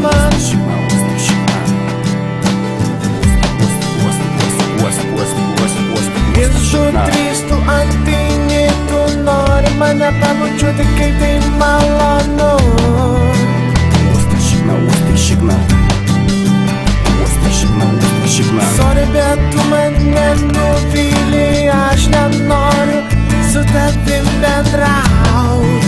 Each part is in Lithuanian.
man. Visų trys tu ateini, tu nori mane pabučiuoti, kai tai malonu. Sorry, bet tu mane nuvyli, aš nenoriu su tavim bendraut.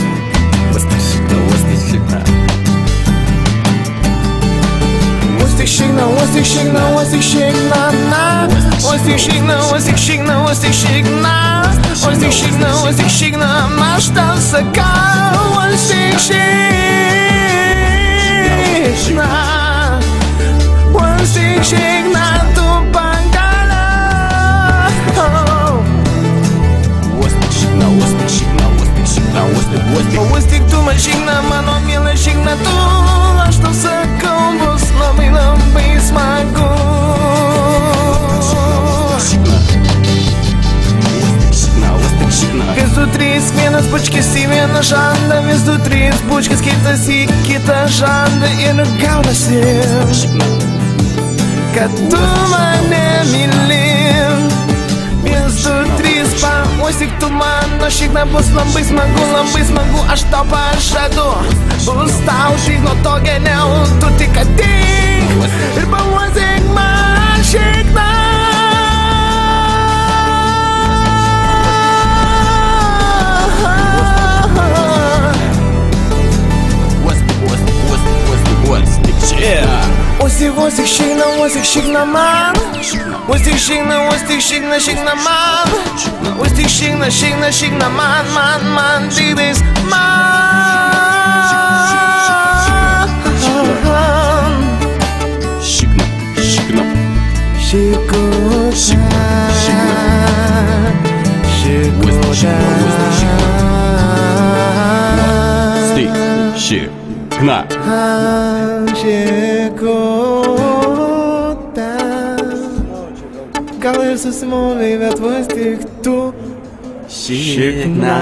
Aš tau sakau, šikna, tu pagala. Tik tu man šikna, mano miela šikna tu. Aš tau sakau, bus labai labai smagu. Vis du trys, vienas bučkis į vieną žandą, vis du trys bučkis kitas į kitą žandą. Ir gaunasi, kad tu mane myli. Vis du trys, pauostyk tu mano šikna, bus labai smagu, aš tau pažadu. Bus tau tik nuo to geriau, tu tik ateik ir pauostyk man šikna. Uostik šikna man. Uostik šikna man. Uostik šikna man, didis man. Šikuta. Šikna. Gal ir susimovei, bet vos tik tu šikna.